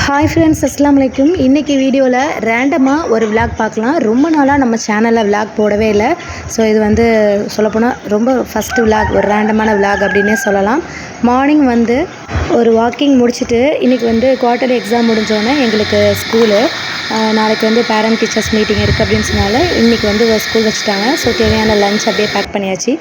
Hi friends, அஸ்ஸலாமு அலைக்கும். இன்றைக்கி வீடியோவில் ரேண்டமாக ஒரு விளாக் பார்க்கலாம். ரொம்ப நாளாக நம்ம சேனலில் விளாக் போடவே இல்லை. ஸோ இது வந்து சொல்லப்போனால் ரொம்ப ஃபஸ்ட்டு விளாக், ஒரு ரேண்டமான விளாக் அப்படின்னே சொல்லலாம். மார்னிங் வந்து ஒரு வாக்கிங் முடிச்சுட்டு இன்றைக்கி வந்து குவார்ட்டர்லி எக்ஸாம் முடிஞ்சோடனே எங்களுக்கு ஸ்கூலு நாளைக்கு வந்து பேரண்ட் டீச்சர்ஸ் மீட்டிங் இருக்குது அப்படின்னு சொன்னால இன்றைக்கி வந்து ஸ்கூல் வச்சுட்டாங்க. ஸோ தேவையான லஞ்ச் அப்படியே பேக் பண்ணியாச்சு.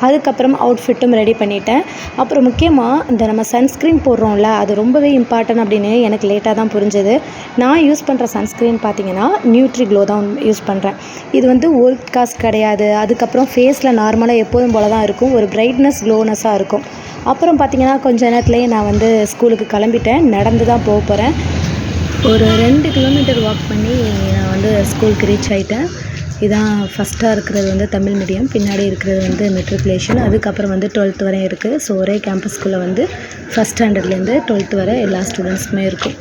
அதுக்கப்புறம் அவுட்ஃபிட்டும் ரெடி பண்ணிட்டேன். அப்புறம் முக்கியமாக இந்த நம்ம சன்ஸ்க்ரீன் போடுறோம்ல, அது ரொம்பவே இம்பார்ட்டன்ட் அப்படின்னு எனக்கு லேட்டாக தான் புரிஞ்சது. நான் யூஸ் பண்ணுற சன்ஸ்க்ரீன் பார்த்திங்கன்னா நியூட்ரி க்ளோ தான் யூஸ் பண்ணுறேன். இது வந்து ஒயிட் காஸ்ட் கிடையாது. அதுக்கப்புறம் ஃபேஸில் நார்மலாக எப்போதும் போல தான் இருக்கும், ஒரு பிரைட்னஸ் க்ளோனஸாக இருக்கும். அப்புறம் பார்த்திங்கன்னா கொஞ்ச நேரத்துலேயே நான் வந்து ஸ்கூலுக்கு கிளம்பிட்டேன். நடந்து தான் போக போகிறேன். ஒரு 2 கிலோமீட்டர் வாக் பண்ணி நான் வந்து ஸ்கூலுக்கு ரீச் ஆகிட்டேன். இதான் ஃபஸ்ட்டாக இருக்கிறது வந்து தமிழ் மீடியம், பின்னாடி இருக்கிறது வந்து மெட்ரிகுலேஷன், அதுக்கப்புறம் வந்து 12th வரையும் இருக்குது. ஸோ ஒரே கேம்பஸ்குள்ளே வந்து ஃபஸ்ட் ஸ்டாண்டர்ட்லேருந்து 12th வரை எல்லா ஸ்டூடெண்ட்ஸுக்குமே இருக்கும்.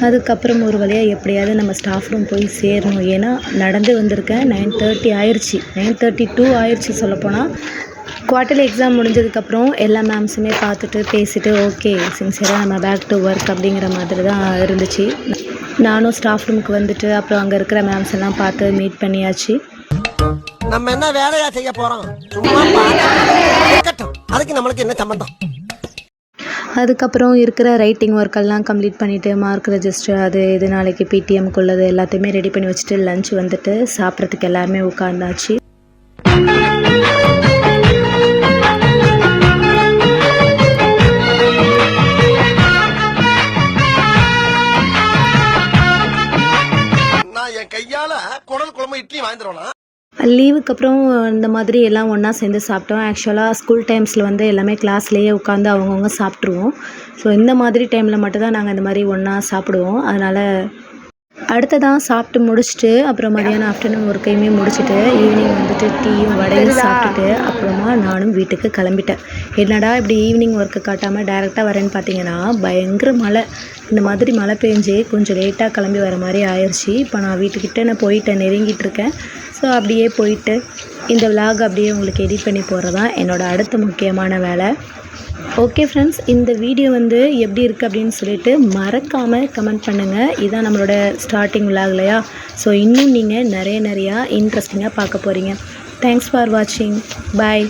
அதுக்கப்புறம் ஒரு வழியாக எப்படியாவது நம்ம ஸ்டாஃப் ரூம் போய் சேரணும். ஏன்னா நடந்து வந்திருக்கேன். 9:30 ஆயிடுச்சு, 9:32 ஆயிடுச்சு சொல்லப்போனால். குவார்ட்டர்லி எக்ஸாம் முடிஞ்சதுக்கப்புறம் எல்லா மேம்ஸுமே பார்த்துட்டு பேசிவிட்டு ஓகே சின்சியராக நம்ம பேக் டு ஒர்க் அப்படிங்கிற மாதிரி தான் இருந்துச்சு. நானும் ஸ்டாஃப் ரூமுக்கு வந்துட்டு அப்புறம் அங்கே இருக்கிற மேம்ஸ் எல்லாம் பார்த்து மீட் பண்ணியாச்சு. நம்ம என்ன வேலையா செய்ய போகிறோம், சும்மா அதுக்கு நம்மளுக்கு என்ன சம்பந்தம். அதுக்கப்புறம் இருக்கிற ரைட்டிங் ஒர்க்கெல்லாம் கம்ப்ளீட் பண்ணிவிட்டு மார்க் ரெஜிஸ்டர் அது இது நாளைக்கு பிடிஎம்க்குள்ளது எல்லாத்தையுமே ரெடி பண்ணி வச்சுட்டு லஞ்ச் வந்துட்டு சாப்பிட்றதுக்கு எல்லாருமே உட்காந்தாச்சு. லீவுக்கு அப்புறம் இந்த மாதிரி எல்லாம் ஒன்றா சேர்ந்து சாப்பிட்டோம். ஆக்சுவலாக ஸ்கூல் டைம்ஸில் வந்து எல்லாமே கிளாஸ்லேயே உட்காந்து அவங்கவுங்க சாப்பிட்ருவோம். ஸோ இந்த மாதிரி டைமில் மட்டும்தான் நாங்கள் இந்த மாதிரி ஒன்றா சாப்பிடுவோம். அதனால் அடுத்ததான் சாப்பிட்டு முடிச்சுட்டு அப்புறம் மதியானம் ஆஃப்டர்நூன் ஒர்க்கையுமே முடிச்சுட்டு ஈவினிங் வந்துட்டு டீயும் வடையும் சாப்பிட்டுட்டு அப்புறமா நானும் வீட்டுக்கு கிளம்பிட்டேன். என்னடா இப்படி ஈவினிங் ஒர்க்கு காட்டாமல் டைரெக்டாக வரேன்னு பார்த்தீங்கன்னா பயங்கர மழை. இந்த மாதிரி மழை பெஞ்சு கொஞ்சம் லேட்டாக கிளம்பி வர மாதிரி ஆயிடுச்சு. இப்போ நான் வீட்டுக்கிட்ட நான் போயிட்டேன், நெருங்கிட்டுருக்கேன். ஸோ அப்படியே போயிட்டு இந்த விலாக் அப்படியே உங்களுக்கு எடிட் பண்ணி போடுறதான் என்னோடய அடுத்த முக்கியமான வேலை. ஓகே ஃப்ரெண்ட்ஸ், இந்த வீடியோ வந்து எப்படி இருக்குது அப்படின்னு சொல்லிட்டு மறக்காமல் கமெண்ட் பண்ணுங்கள். இதுதான் நம்மளோட ஸ்டார்டிங் விலாக் இல்லையா? ஸோ இன்னும் நீங்கள் நிறையா இன்ட்ரெஸ்டிங்காக பார்க்க போகிறீங்க. தேங்க்ஸ் ஃபார் வாட்சிங். பாய்.